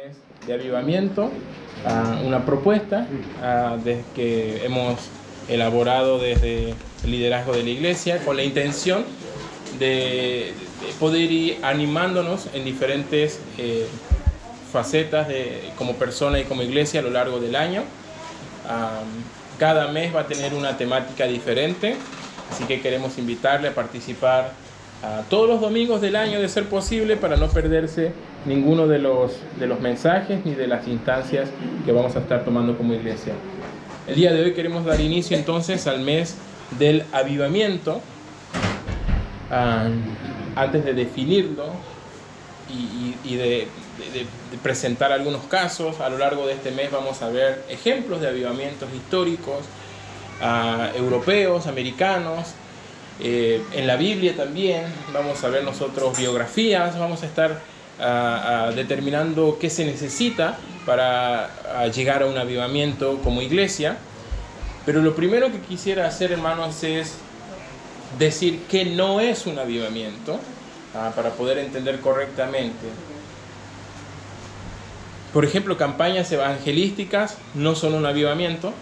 mes de avivamiento, una propuesta que hemos elaborado desde el liderazgo de la iglesia con la intención de poder ir animándonos en diferentes facetas como persona y como iglesia a lo largo del año. Cada mes va a tener una temática diferente, así que queremos invitarle a participar todos los domingos del año de ser posible, para no perderse ninguno de los mensajes ni de las instancias que vamos a estar tomando como iglesia. El día de hoy queremos dar inicio entonces al mes del avivamiento. Antes de definirlo y de presentar algunos casos, a lo largo de este mes vamos a ver ejemplos de avivamientos históricos, europeos, americanos. En la Biblia también vamos a ver nosotros biografías, vamos a estar determinando qué se necesita para llegar a un avivamiento como iglesia. Pero lo primero que quisiera hacer, hermanos, es decir que no es un avivamiento, para poder entender correctamente. Por ejemplo, campañas evangelísticas no son un avivamiento,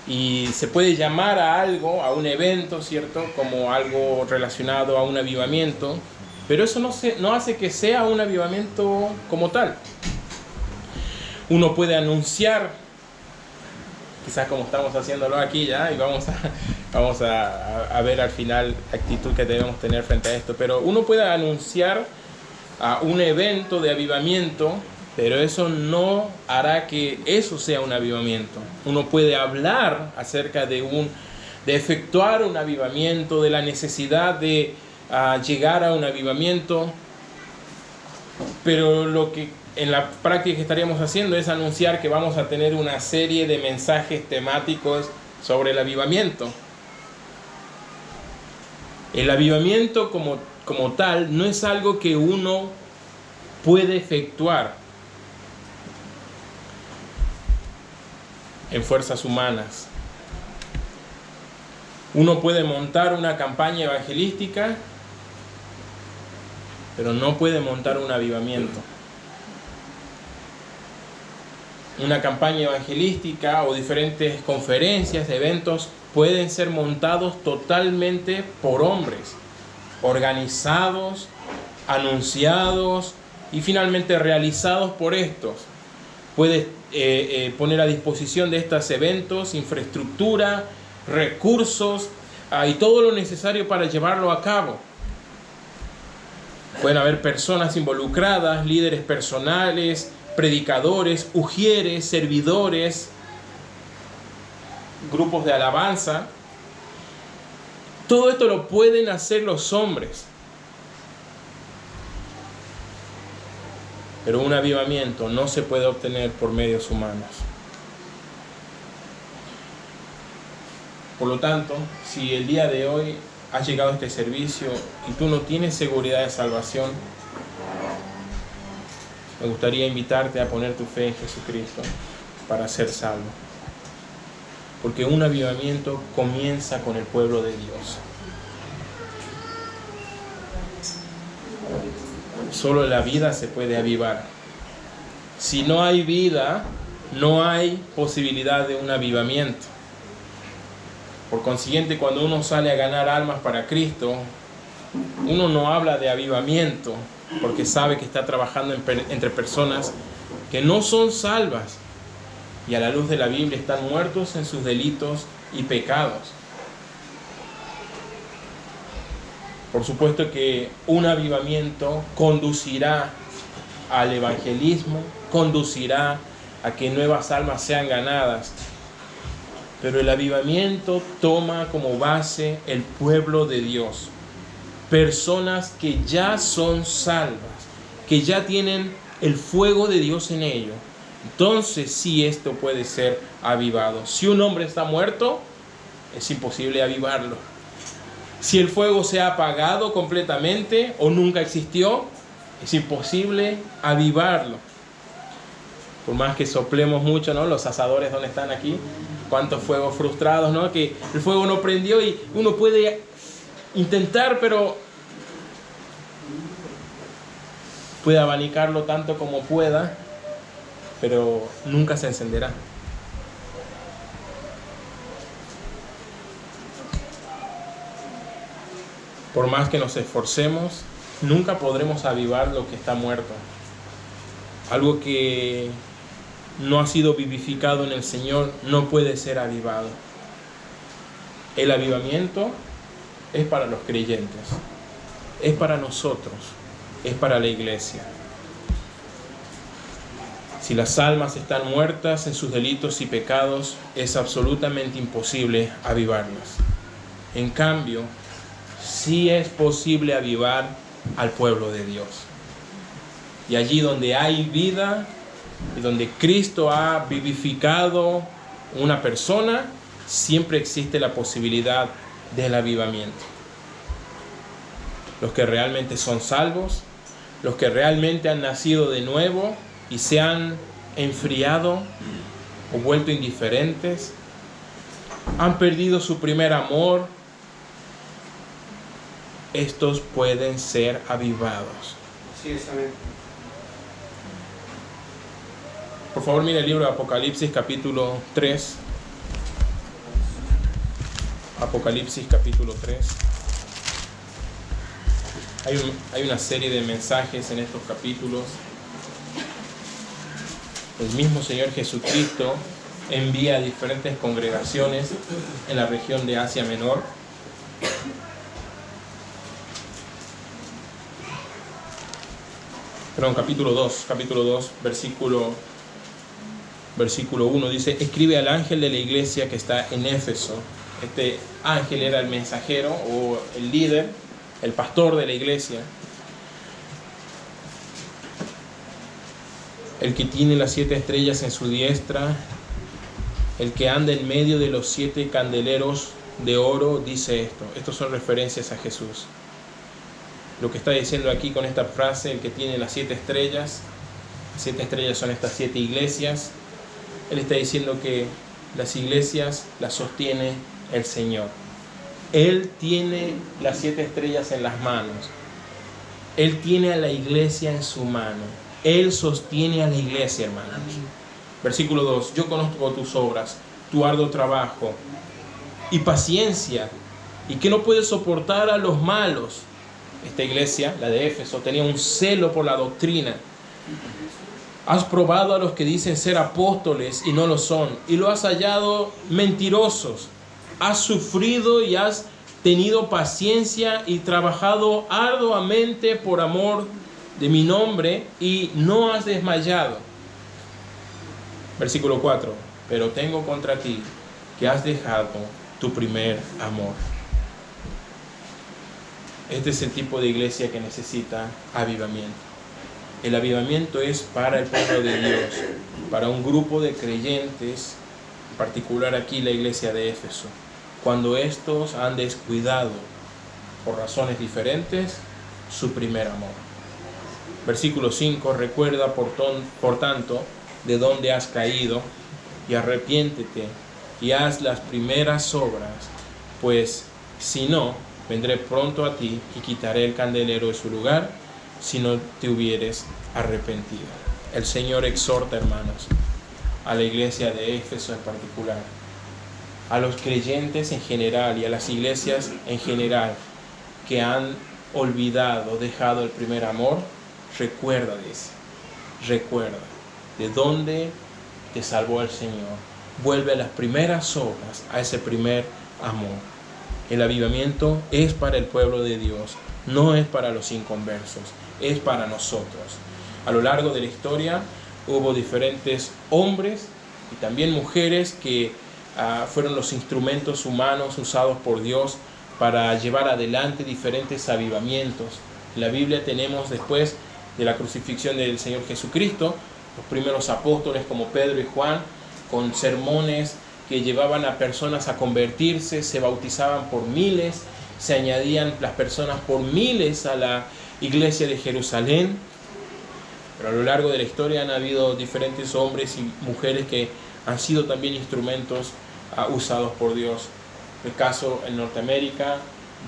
y se puede llamar a algo, a un evento, ¿cierto?, como algo relacionado a un avivamiento, pero eso no hace que sea un avivamiento como tal. Uno puede anunciar, quizás como estamos haciéndolo aquí ya, y vamos a ver al final la actitud que debemos tener frente a esto, pero uno puede anunciar un evento de avivamiento, pero eso no hará que eso sea un avivamiento. Uno puede hablar acerca de efectuar un avivamiento, de la necesidad de llegar a un avivamiento, pero lo que en la práctica estaríamos haciendo es anunciar que vamos a tener una serie de mensajes temáticos sobre el avivamiento. El avivamiento como tal no es algo que uno puede efectuar en fuerzas humanas. Uno puede montar una campaña evangelística, pero no puede montar un avivamiento. Una campaña evangelística o diferentes conferencias, eventos, pueden ser montados totalmente por hombres, organizados, anunciados y finalmente realizados por estos. Puedes poner a disposición de estos eventos infraestructura, recursos y todo lo necesario para llevarlo a cabo. Pueden haber personas involucradas, líderes personales, predicadores, ujieres, servidores, grupos de alabanza. Todo esto lo pueden hacer los hombres. Pero un avivamiento no se puede obtener por medios humanos. Por lo tanto, si el día de hoy has llegado a este servicio y tú no tienes seguridad de salvación, me gustaría invitarte a poner tu fe en Jesucristo para ser salvo. Porque un avivamiento comienza con el pueblo de Dios. Solo la vida se puede avivar. Si no hay vida, no hay posibilidad de un avivamiento. Por consiguiente, cuando uno sale a ganar almas para Cristo, uno no habla de avivamiento, porque sabe que está trabajando entre personas que no son salvas y a la luz de la Biblia están muertos en sus delitos y pecados. Por supuesto que un avivamiento conducirá al evangelismo, conducirá a que nuevas almas sean ganadas, pero el avivamiento toma como base el pueblo de Dios, personas que ya son salvas, que ya tienen el fuego de Dios en ellos. Entonces sí, esto puede ser avivado. Si un hombre está muerto, es imposible avivarlo. Si el fuego se ha apagado completamente o nunca existió, es imposible avivarlo. Por más que soplemos mucho, ¿no? Los asadores, ¿dónde están aquí? Cuántos fuegos frustrados, ¿no? Que el fuego no prendió y uno puede intentar, pero puede abanicarlo tanto como pueda, pero nunca se encenderá. Por más que nos esforcemos, nunca podremos avivar lo que está muerto. Algo que no ha sido vivificado en el Señor no puede ser avivado. El avivamiento es para los creyentes, es para nosotros, es para la iglesia. Si las almas están muertas en sus delitos y pecados, es absolutamente imposible avivarlas. En cambio, sí es posible avivar al pueblo de Dios. Y allí donde hay vida y donde Cristo ha vivificado una persona, siempre existe la posibilidad del avivamiento. Los que realmente son salvos, los que realmente han nacido de nuevo y se han enfriado o vuelto indiferentes, han perdido su primer amor, estos pueden ser avivados. Sí, está bien. Por favor, mire el libro de Apocalipsis capítulo 3. Apocalipsis capítulo 3. Hay una serie de mensajes en estos capítulos. El mismo Señor Jesucristo envía a diferentes congregaciones en la región de Asia Menor. Perdón, capítulo 2, versículo 1 dice: escribe al ángel de la iglesia que está en Éfeso. Este ángel era el mensajero o el líder, el pastor de la iglesia, el que tiene las 7 estrellas en su diestra, el que anda en medio de los 7 candeleros de oro, dice esto. Estos son referencias a Jesús. Lo que está diciendo aquí con esta frase, el que tiene las 7 estrellas, 7 estrellas son estas 7 iglesias. Él está diciendo que las iglesias las sostiene el Señor. Él tiene las 7 estrellas en las manos. Él tiene a la iglesia en su mano. Él sostiene a la iglesia, hermanos. Versículo 2. Yo conozco tus obras, tu arduo trabajo y paciencia, y que no puedes soportar a los malos. Esta iglesia, la de Éfeso, tenía un celo por la doctrina. Has probado a los que dicen ser apóstoles y no lo son, y lo has hallado mentirosos. Has sufrido y has tenido paciencia y trabajado arduamente por amor de mi nombre y no has desmayado. Versículo 4. Pero tengo contra ti que has dejado tu primer amor. Este es el tipo de iglesia que necesita avivamiento. El avivamiento es para el pueblo de Dios, para un grupo de creyentes, en particular aquí la iglesia de Éfeso, cuando estos han descuidado, por razones diferentes, su primer amor. Versículo 5. Recuerda por tanto de dónde has caído y arrepiéntete y haz las primeras obras, pues si no, vendré pronto a ti y quitaré el candelero de su lugar si no te hubieres arrepentido. El Señor exhorta, hermanos, a la iglesia de Éfeso en particular, a los creyentes en general y a las iglesias en general que han olvidado, dejado el primer amor. Recuerda de dónde te salvó el Señor. Vuelve a las primeras obras, a ese primer amor. El avivamiento es para el pueblo de Dios, no es para los inconversos, es para nosotros. A lo largo de la historia hubo diferentes hombres y también mujeres que fueron los instrumentos humanos usados por Dios para llevar adelante diferentes avivamientos. En la Biblia tenemos, después de la crucifixión del Señor Jesucristo, los primeros apóstoles como Pedro y Juan, con sermones que llevaban a personas a convertirse, se bautizaban por miles, se añadían las personas por miles a la iglesia de Jerusalén. Pero a lo largo de la historia han habido diferentes hombres y mujeres que han sido también instrumentos usados por Dios. El caso en Norteamérica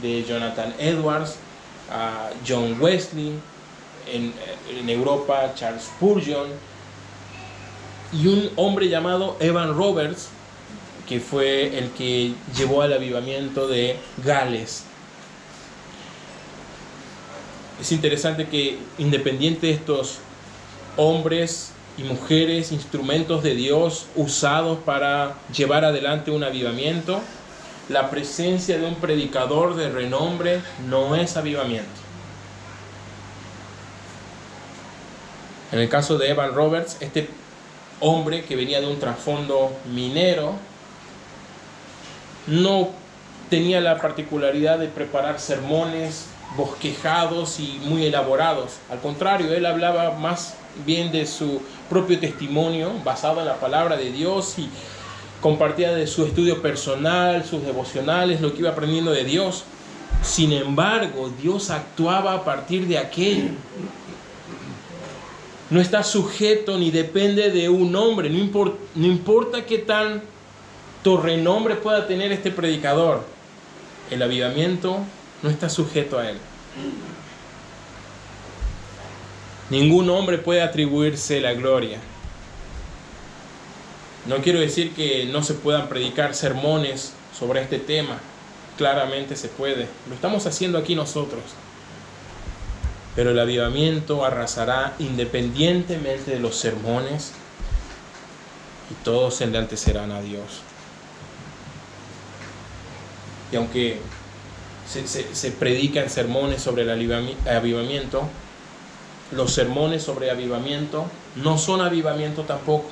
de Jonathan Edwards, John Wesley, en Europa, Charles Spurgeon, y un hombre llamado Evan Roberts, que fue el que llevó al avivamiento de Gales. Es interesante que, independiente de estos hombres y mujeres, instrumentos de Dios usados para llevar adelante un avivamiento, la presencia de un predicador de renombre no es avivamiento. En el caso de Evan Roberts, este hombre que venía de un trasfondo minero no tenía la particularidad de preparar sermones bosquejados y muy elaborados. Al contrario, él hablaba más bien de su propio testimonio basado en la palabra de Dios y compartía de su estudio personal, sus devocionales, lo que iba aprendiendo de Dios. Sin embargo, Dios actuaba a partir de aquello. No está sujeto ni depende de un hombre. No importa qué tanto renombre pueda tener este predicador. El avivamiento no está sujeto a él. Ningún hombre puede atribuirse la gloria. No quiero decir que no se puedan predicar sermones sobre este tema. Claramente se puede. Lo estamos haciendo aquí nosotros. Pero el avivamiento arrasará independientemente de los sermones y todos enaltecerán a Dios. Y aunque se predican sermones sobre el avivamiento, los sermones sobre avivamiento no son avivamiento tampoco.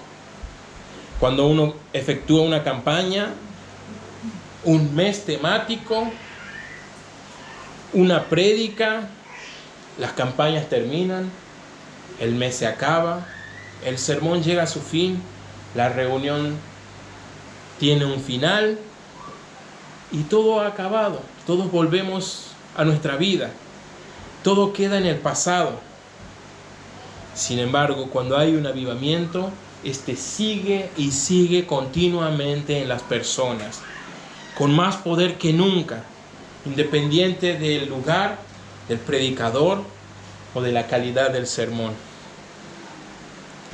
Cuando uno efectúa una campaña, un mes temático, una prédica, las campañas terminan, el mes se acaba, el sermón llega a su fin, la reunión tiene un final y todo ha acabado. Todos volvemos a nuestra vida, todo queda en el pasado. Sin embargo, cuando hay un avivamiento, este sigue y sigue continuamente en las personas, con más poder que nunca, independiente del lugar, del predicador o de la calidad del sermón.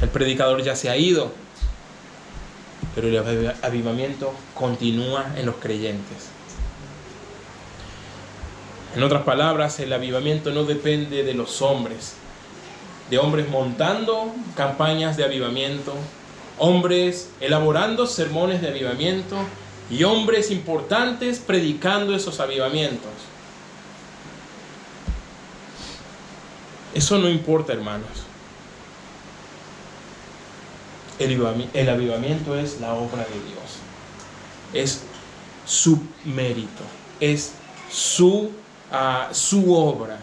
El predicador ya se ha ido, pero el avivamiento continúa en los creyentes. En otras palabras, el avivamiento no depende de los hombres, de hombres montando campañas de avivamiento, hombres elaborando sermones de avivamiento y hombres importantes predicando esos avivamientos. Eso no importa, hermanos. El avivamiento es la obra de Dios. Es su mérito. Es su obra.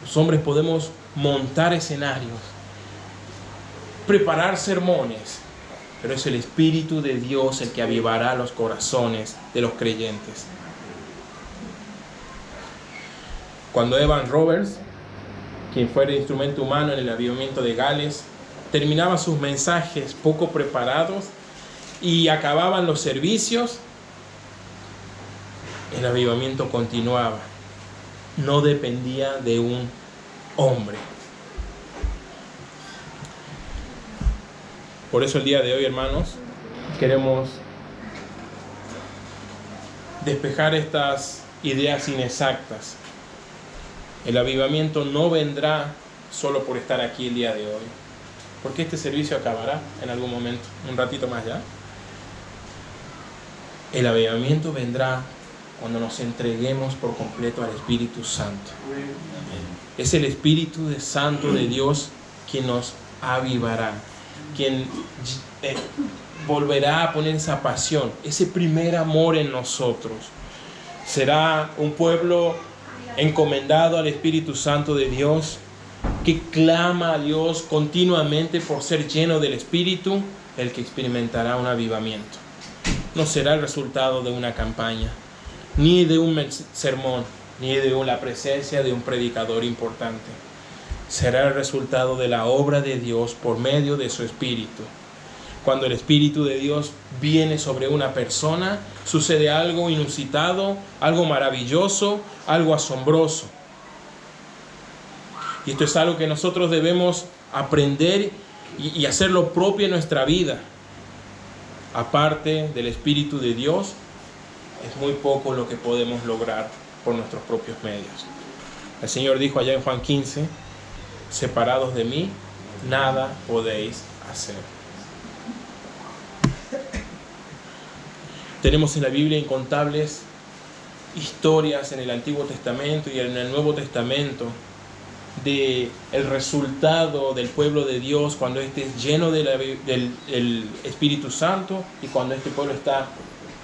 Los hombres podemos montar escenarios, preparar sermones, pero es el Espíritu de Dios el que avivará los corazones de los creyentes. Cuando Evan Roberts, quien fue el instrumento humano en el avivamiento de Gales, terminaba sus mensajes poco preparados y acababan los servicios, el avivamiento continuaba. No dependía de un hombre. Por eso el día de hoy, hermanos, queremos despejar estas ideas inexactas. El avivamiento no vendrá solo por estar aquí el día de hoy, porque este servicio acabará en algún momento, un ratito más ya. El avivamiento vendrá cuando nos entreguemos por completo al Espíritu Santo. Es el Espíritu Santo de Dios quien nos avivará, quien volverá a poner esa pasión, ese primer amor en nosotros. Será un pueblo encomendado al Espíritu Santo de Dios, que clama a Dios continuamente por ser lleno del Espíritu, el que experimentará un avivamiento. No será el resultado de una campaña, ni de un sermón, ni de la presencia de un predicador importante. Será el resultado de la obra de Dios por medio de su Espíritu. Cuando el Espíritu de Dios viene sobre una persona, sucede algo inusitado, algo maravilloso, algo asombroso. Y esto es algo que nosotros debemos aprender y hacerlo propio en nuestra vida. Aparte del Espíritu de Dios, es muy poco lo que podemos lograr por nuestros propios medios. El Señor dijo allá en Juan 15, separados de mí, nada podéis hacer. Tenemos en la Biblia incontables historias en el Antiguo Testamento y en el Nuevo Testamento de el resultado del pueblo de Dios cuando éste es lleno del Espíritu Santo y cuando este pueblo está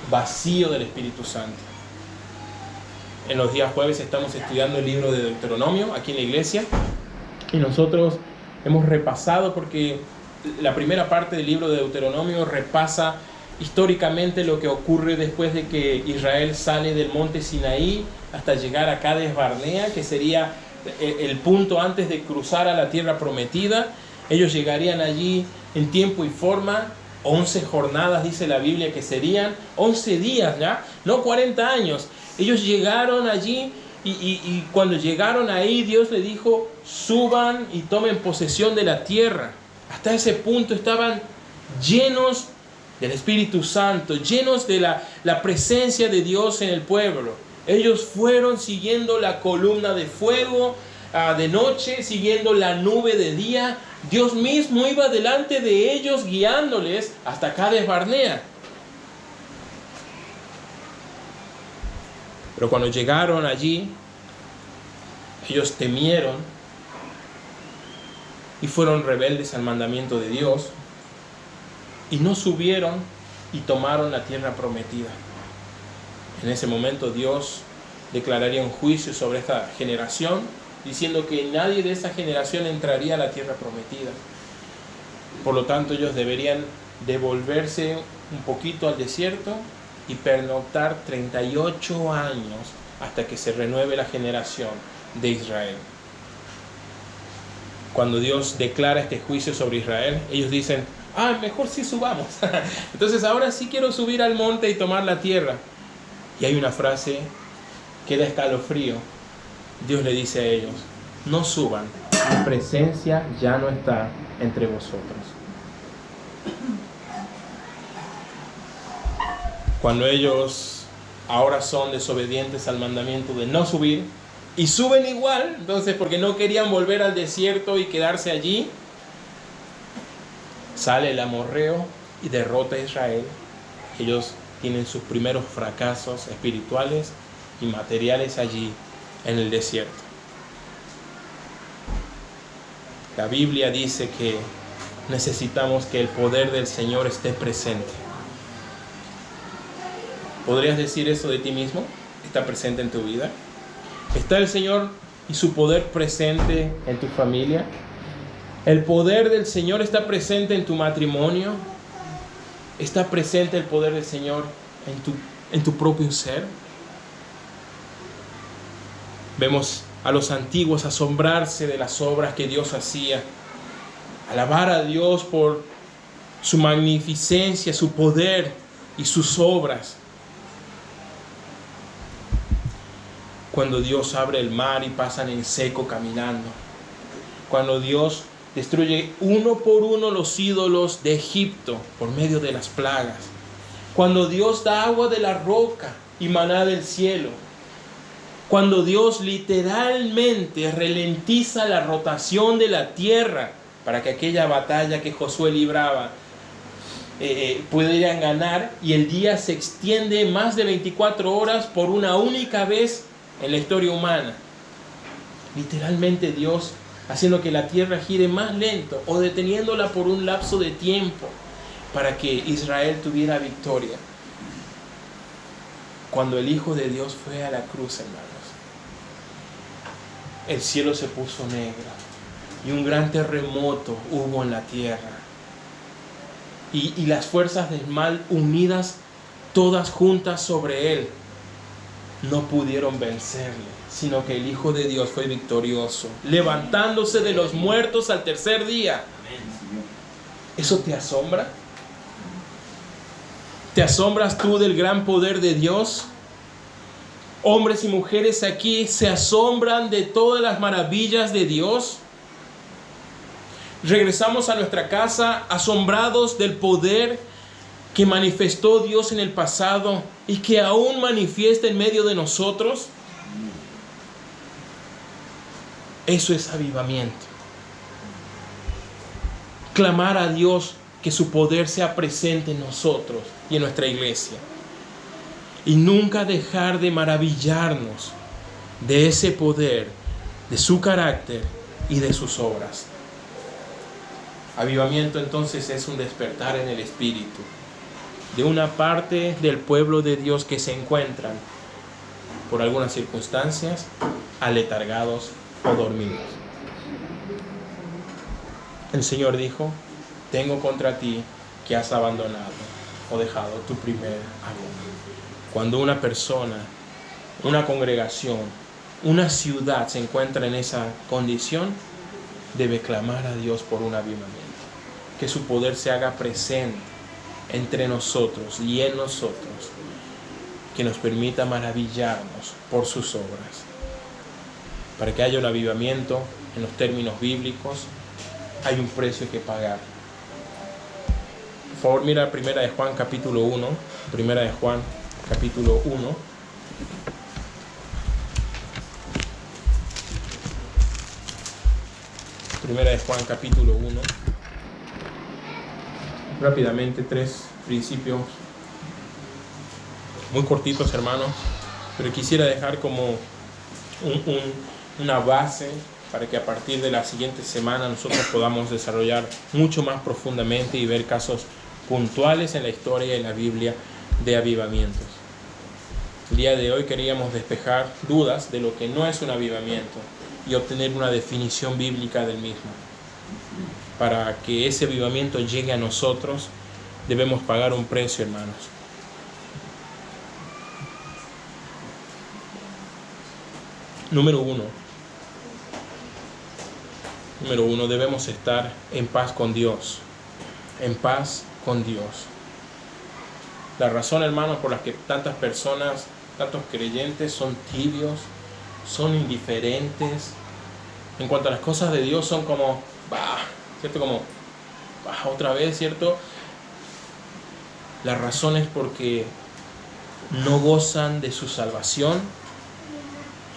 vacío del Espíritu Santo. En los días jueves estamos estudiando el libro de Deuteronomio aquí en la iglesia y nosotros hemos repasado, porque la primera parte del libro de Deuteronomio repasa históricamente lo que ocurre después de que Israel sale del monte Sinaí hasta llegar a Cades Barnea, que sería el punto antes de cruzar a la tierra prometida. Ellos llegarían allí en tiempo y forma, 11 jornadas dice la Biblia que serían, 11 días ya, no 40 años. Ellos llegaron allí y cuando llegaron ahí Dios les dijo, suban y tomen posesión de la tierra. Hasta ese punto estaban llenos del Espíritu Santo, llenos de la presencia de Dios en el pueblo. Ellos fueron siguiendo la columna de fuego de noche, siguiendo la nube de día. Dios mismo iba delante de ellos guiándoles hasta Cades Barnea. Pero cuando llegaron allí, ellos temieron y fueron rebeldes al mandamiento de Dios y no subieron y tomaron la tierra prometida. En ese momento Dios declararía un juicio sobre esta generación, diciendo que nadie de esa generación entraría a la tierra prometida. Por lo tanto, ellos deberían devolverse un poquito al desierto y pernoctar 38 años hasta que se renueve la generación de Israel. Cuando Dios declara este juicio sobre Israel, ellos dicen, mejor sí subamos. Entonces ahora sí quiero subir al monte y tomar la tierra. Y hay una frase que da escalofrío. Dios le dice a ellos, no suban, mi presencia ya no está entre vosotros. Cuando ellos ahora son desobedientes al mandamiento de no subir, y suben igual, entonces porque no querían volver al desierto y quedarse allí, sale el amorreo y derrota a Israel. Ellos tienen sus primeros fracasos espirituales y materiales allí en el desierto. La Biblia dice que necesitamos que el poder del Señor esté presente. ¿Podrías decir eso de ti mismo? ¿Está presente en tu vida? ¿Está el Señor y su poder presente en tu familia? ¿El poder del Señor está presente en tu matrimonio? ¿Está presente el poder del Señor en tu propio ser? Vemos a los antiguos asombrarse de las obras que Dios hacía, alabar a Dios por su magnificencia, su poder y sus obras. Cuando Dios abre el mar y pasan en seco caminando. Cuando Dios destruye uno por uno los ídolos de Egipto por medio de las plagas. Cuando Dios da agua de la roca y maná del cielo. Cuando Dios literalmente ralentiza la rotación de la tierra para que aquella batalla que Josué libraba pudieran ganar, y el día se extiende más de 24 horas por una única vez en la historia humana. Literalmente Dios haciendo que la tierra gire más lento o deteniéndola por un lapso de tiempo para que Israel tuviera victoria. Cuando el Hijo de Dios fue a la cruz, hermanos, el cielo se puso negro y un gran terremoto hubo en la tierra. Y las fuerzas del mal unidas todas juntas sobre él no pudieron vencerle, sino que el Hijo de Dios fue victorioso, levantándose de los muertos al tercer día. ¿Eso te asombra? ¿Te asombras tú del gran poder de Dios? Hombres y mujeres aquí se asombran de todas las maravillas de Dios. Regresamos a nuestra casa asombrados del poder que manifestó Dios en el pasado y que aún manifiesta en medio de nosotros. Eso es avivamiento. Clamar a Dios que su poder sea presente en nosotros y en nuestra iglesia. Y nunca dejar de maravillarnos de ese poder, de su carácter y de sus obras. Avivamiento entonces es un despertar en el espíritu de una parte del pueblo de Dios que se encuentran por algunas circunstancias aletargados o dormidos. El Señor dijo: tengo contra ti que has abandonado o dejado tu primer amor. Cuando una persona, una congregación, una ciudad se encuentra en esa condición, debe clamar a Dios por un avivamiento. Que su poder se haga presente entre nosotros y en nosotros. Que nos permita maravillarnos por sus obras. Para que haya un avivamiento en los términos bíblicos, hay un precio que pagar. Por favor, mira 1 de Juan capítulo 1. 1 de Juan capítulo 1. Primera de Juan capítulo 1. Rápidamente, 3 principios muy cortitos, hermanos, pero quisiera dejar como una base para que a partir de la siguiente semana nosotros podamos desarrollar mucho más profundamente y ver casos puntuales en la historia y en la Biblia de avivamientos. El día de hoy queríamos despejar dudas de lo que no es un avivamiento y obtener una definición bíblica del mismo. Para que ese avivamiento llegue a nosotros, debemos pagar un precio, hermanos. Número uno, debemos estar en paz con Dios. En paz con Dios. La razón, hermanos, por la que tantas personas, tantos creyentes son tibios, son indiferentes en cuanto a las cosas de Dios, son como, ¿cierto? Como, otra vez, ¿cierto? La razón es porque no gozan de su salvación.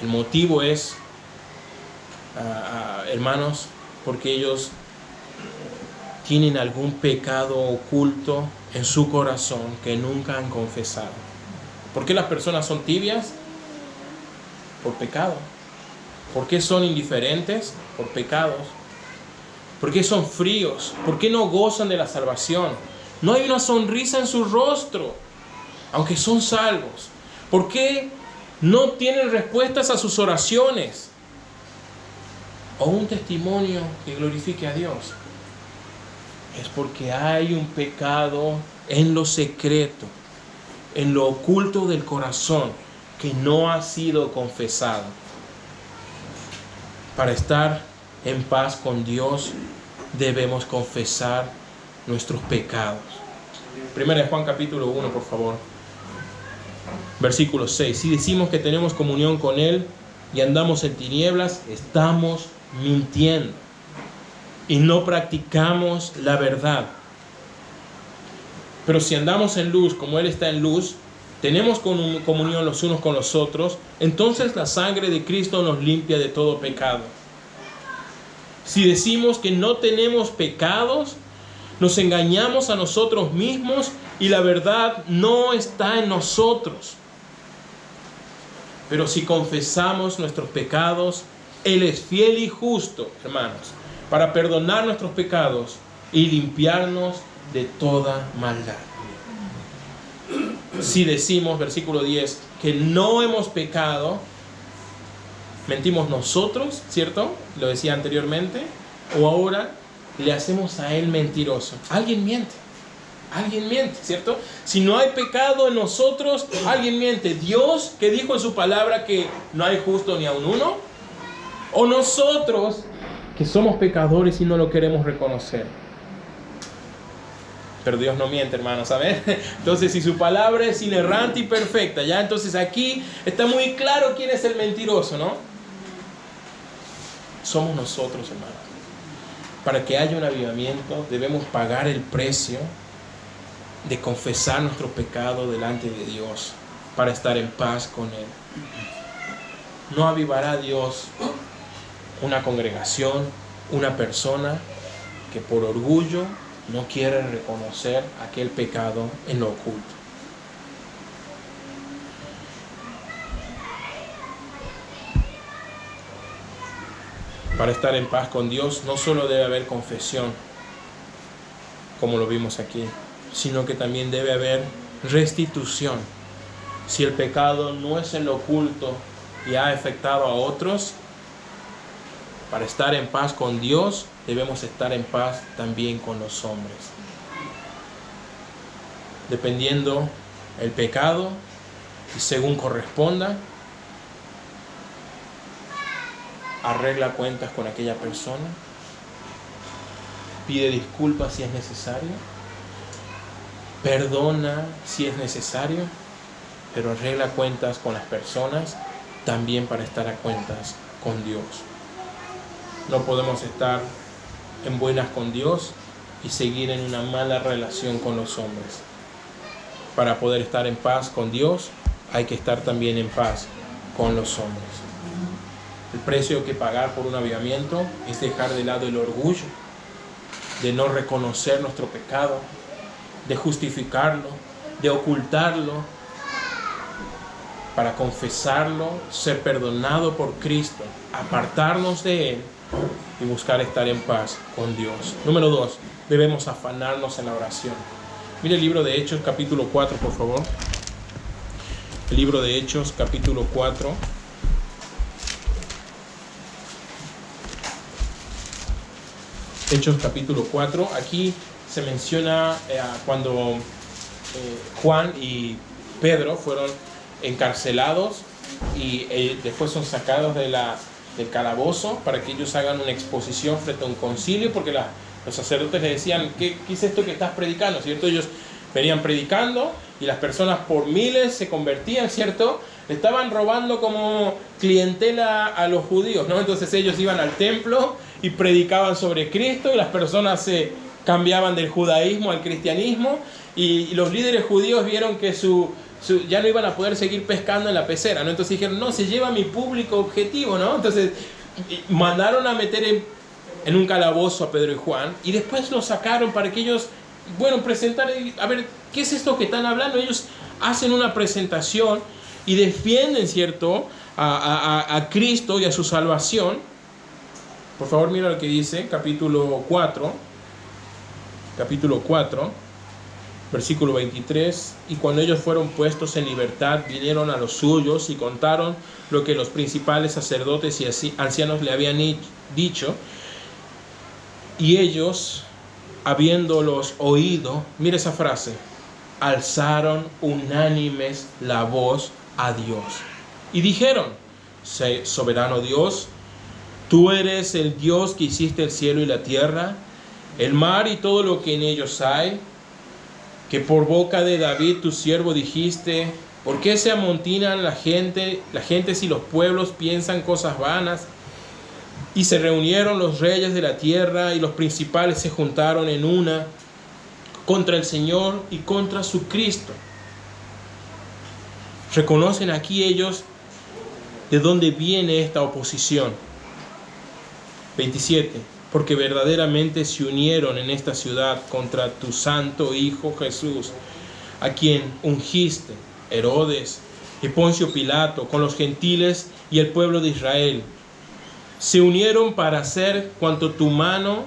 El motivo es, hermanos, porque ellos tienen algún pecado oculto en su corazón que nunca han confesado. ¿Por qué las personas son tibias? Por pecado. ¿Por qué son indiferentes? Por pecados. ¿Por qué son fríos? ¿Por qué no gozan de la salvación? No hay una sonrisa en su rostro, aunque son salvos. ¿Por qué no tienen respuestas a sus oraciones? O un testimonio que glorifique a Dios. Es porque hay un pecado en lo secreto, en lo oculto del corazón, que no ha sido confesado. Para estar en paz con Dios, debemos confesar nuestros pecados. 1 de Juan capítulo 1, por favor. Versículo 6. Si decimos que tenemos comunión con Él y andamos en tinieblas, estamos mintiendo y no practicamos la verdad. Pero si andamos en luz como Él está en luz, tenemos comunión los unos con los otros, entonces la sangre de Cristo nos limpia de todo pecado. Si decimos que no tenemos pecados, nos engañamos a nosotros mismos y la verdad no está en nosotros. Pero si confesamos nuestros pecados, Él es fiel y justo, hermanos, para perdonar nuestros pecados y limpiarnos de toda maldad. Si decimos, versículo 10, que no hemos pecado, mentimos nosotros, ¿cierto? Lo decía anteriormente. O ahora le hacemos a Él mentiroso. Alguien miente, ¿cierto? Si no hay pecado en nosotros, alguien miente. Dios, que dijo en su palabra que no hay justo ni aun uno. O nosotros, que somos pecadores y no lo queremos reconocer. Pero Dios no miente, hermanos, ¿saben? Entonces, si su palabra es inerrante y perfecta, ya entonces aquí está muy claro quién es el mentiroso, ¿no? Somos nosotros, hermanos. Para que haya un avivamiento, debemos pagar el precio de confesar nuestro pecado delante de Dios para estar en paz con Él. No avivará Dios una congregación, una persona que por orgullo no quiere reconocer aquel pecado en lo oculto. Para estar en paz con Dios no solo debe haber confesión, como lo vimos aquí, sino que también debe haber restitución. Si el pecado no es en lo oculto y ha afectado a otros, para estar en paz con Dios debemos estar en paz también con los hombres. Dependiendo el pecado y según corresponda, arregla cuentas con aquella persona, pide disculpas si es necesario, perdona si es necesario, pero arregla cuentas con las personas también para estar a cuentas con Dios. No podemos estar en buenas con Dios y seguir en una mala relación con los hombres. Para poder estar en paz con Dios, hay que estar también en paz con los hombres. El precio que pagar por un avivamiento es dejar de lado el orgullo, de no reconocer nuestro pecado, de justificarlo, de ocultarlo, para confesarlo, ser perdonado por Cristo, apartarnos de Él y buscar estar en paz con Dios. Número 2, debemos afanarnos en la oración. Mire el libro de Hechos, capítulo 4, por favor. El libro de Hechos, capítulo 4. Hechos, capítulo 4. Aquí se menciona cuando Juan y Pedro fueron encarcelados y después son sacados del calabozo para que ellos hagan una exposición frente a un concilio, porque los sacerdotes les decían, ¿qué es esto que estás predicando? ¿Cierto? Ellos venían predicando y las personas por miles se convertían, ¿cierto? Estaban robando como clientela a los judíos, ¿no? Entonces ellos iban al templo y predicaban sobre Cristo y las personas se cambiaban del judaísmo al cristianismo y los líderes judíos vieron que ya no iban a poder seguir pescando en la pecera, ¿no? Entonces dijeron, no, se lleva mi público objetivo, ¿no? Entonces mandaron a meter en un calabozo a Pedro y Juan y después los sacaron para que ellos, presentar, a ver, ¿qué es esto que están hablando? Ellos hacen una presentación y defienden, ¿cierto?, a Cristo y a su salvación. Por favor, mira lo que dice, capítulo 4, versículo 23. Y cuando ellos fueron puestos en libertad, vinieron a los suyos y contaron lo que los principales sacerdotes y ancianos le habían dicho. Y ellos, habiéndolos oído, mira esa frase, alzaron unánimes la voz a Dios. Y dijeron, soberano Dios, tú eres el Dios que hiciste el cielo y la tierra, el mar y todo lo que en ellos hay, que por boca de David tu siervo dijiste, ¿por qué se amontinan las gentes y los pueblos piensan cosas vanas? Y se reunieron los reyes de la tierra y los principales se juntaron en una contra el Señor y contra su Cristo. Reconocen aquí ellos de dónde viene esta oposición. 27. Porque verdaderamente se unieron en esta ciudad contra tu santo Hijo Jesús, a quien ungiste, Herodes y Poncio Pilato, con los gentiles y el pueblo de Israel. Se unieron para hacer cuanto tu mano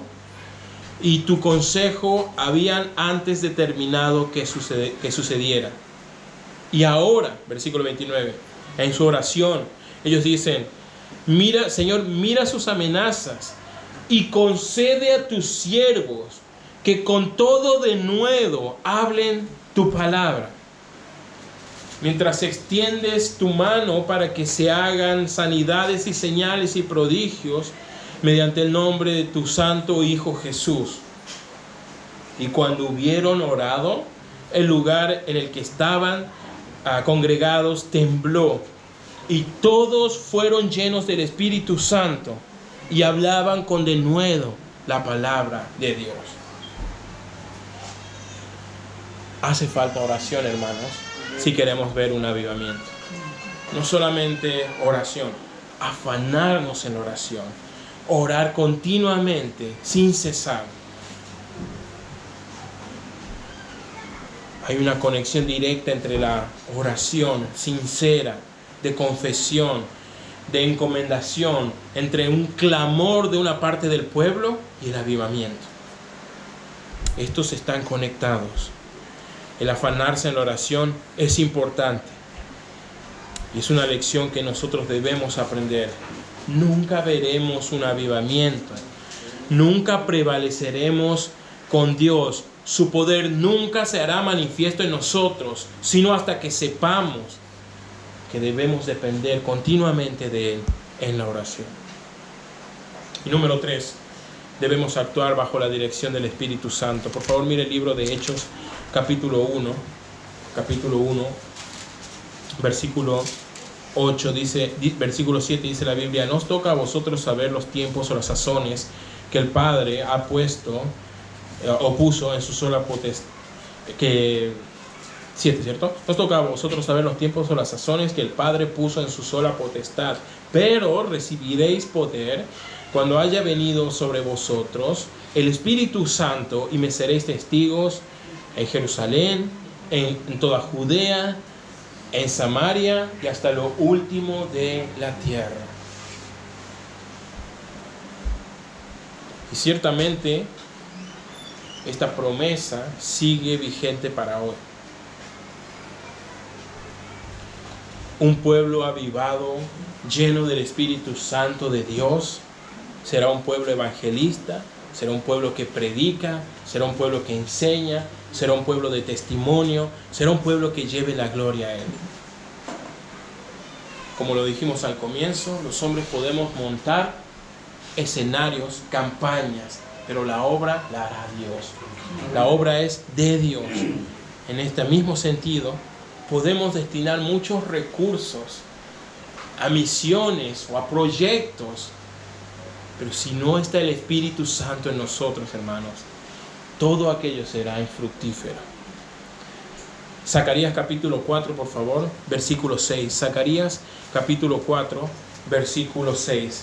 y tu consejo habían antes determinado que sucediera. Y ahora, versículo 29, en su oración, ellos dicen, mira, Señor, mira sus amenazas y concede a tus siervos que con todo denuedo hablen tu palabra. Mientras extiendes tu mano para que se hagan sanidades y señales y prodigios mediante el nombre de tu santo Hijo Jesús. Y cuando hubieron orado, el lugar en el que estaban congregados tembló, y todos fueron llenos del Espíritu Santo y hablaban con denuedo la palabra de Dios. Hace falta oración, hermanos, si queremos ver un avivamiento. No solamente oración, afanarnos en oración, orar continuamente, sin cesar. Hay una conexión directa entre la oración sincera, de confesión, de encomendación, entre un clamor de una parte del pueblo y el avivamiento. Estos están conectados. El afanarse en la oración es importante. Y es una lección que nosotros debemos aprender. Nunca veremos un avivamiento. Nunca prevaleceremos con Dios. Su poder nunca se hará manifiesto en nosotros, sino hasta que sepamos que debemos depender continuamente de Él en la oración. Y número 3, debemos actuar bajo la dirección del Espíritu Santo. Por favor, mire el libro de Hechos, capítulo 1, versículo 8, versículo 7 dice la Biblia: nos toca a vosotros saber los tiempos o las sazones que el Padre ha puesto o puso en su sola potestad. 7, ¿cierto? Nos toca a vosotros saber los tiempos o las sazones que el Padre puso en su sola potestad. Pero recibiréis poder cuando haya venido sobre vosotros el Espíritu Santo, y me seréis testigos en Jerusalén, en toda Judea, en Samaria y hasta lo último de la tierra. Y ciertamente esta promesa sigue vigente para hoy. Un pueblo avivado, lleno del Espíritu Santo de Dios, será un pueblo evangelista, será un pueblo que predica, será un pueblo que enseña, será un pueblo de testimonio, será un pueblo que lleve la gloria a Él. Como lo dijimos al comienzo, los hombres podemos montar escenarios, campañas, pero la obra la hará Dios. La obra es de Dios. En este mismo sentido, podemos destinar muchos recursos a misiones o a proyectos, pero si no está el Espíritu Santo en nosotros, hermanos, todo aquello será infructífero. Zacarías capítulo 4, por favor, versículo 6. Zacarías capítulo 4, versículo 6.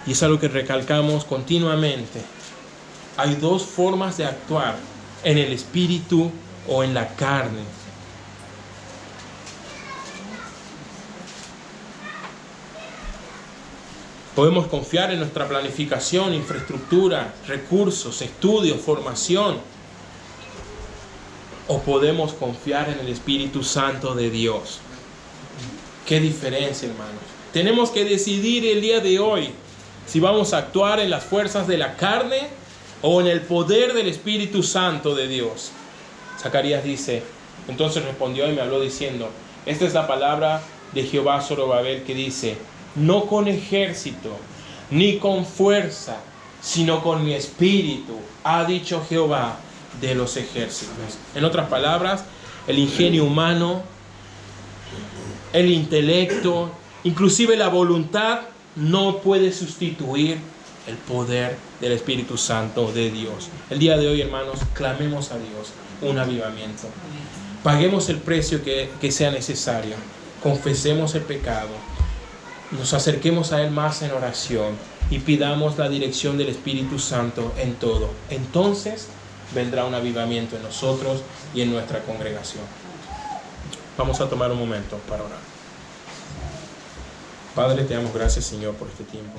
Y es algo que recalcamos continuamente. Hay dos formas de actuar: en el espíritu o en la carne. Podemos confiar en nuestra planificación, infraestructura, recursos, estudios, formación. O podemos confiar en el Espíritu Santo de Dios. ¿Qué diferencia, hermanos? Tenemos que decidir el día de hoy si vamos a actuar en las fuerzas de la carne o en el poder del Espíritu Santo de Dios. Zacarías dice: entonces respondió y me habló diciendo: esta es la palabra de Jehová a Zorobabel, que dice: no con ejército ni con fuerza, sino con mi espíritu, ha dicho Jehová de los ejércitos. En otras palabras, el ingenio humano, el intelecto, inclusive la voluntad, no puede sustituir el poder del Espíritu Santo de Dios. El día de hoy, hermanos, clamemos a Dios un avivamiento. Paguemos el precio que sea necesario. Confesemos el pecado. Nos acerquemos a Él más en oración y pidamos la dirección del Espíritu Santo en todo. Entonces vendrá un avivamiento en nosotros y en nuestra congregación. Vamos a tomar un momento para orar. Padre, te damos gracias, Señor, por este tiempo.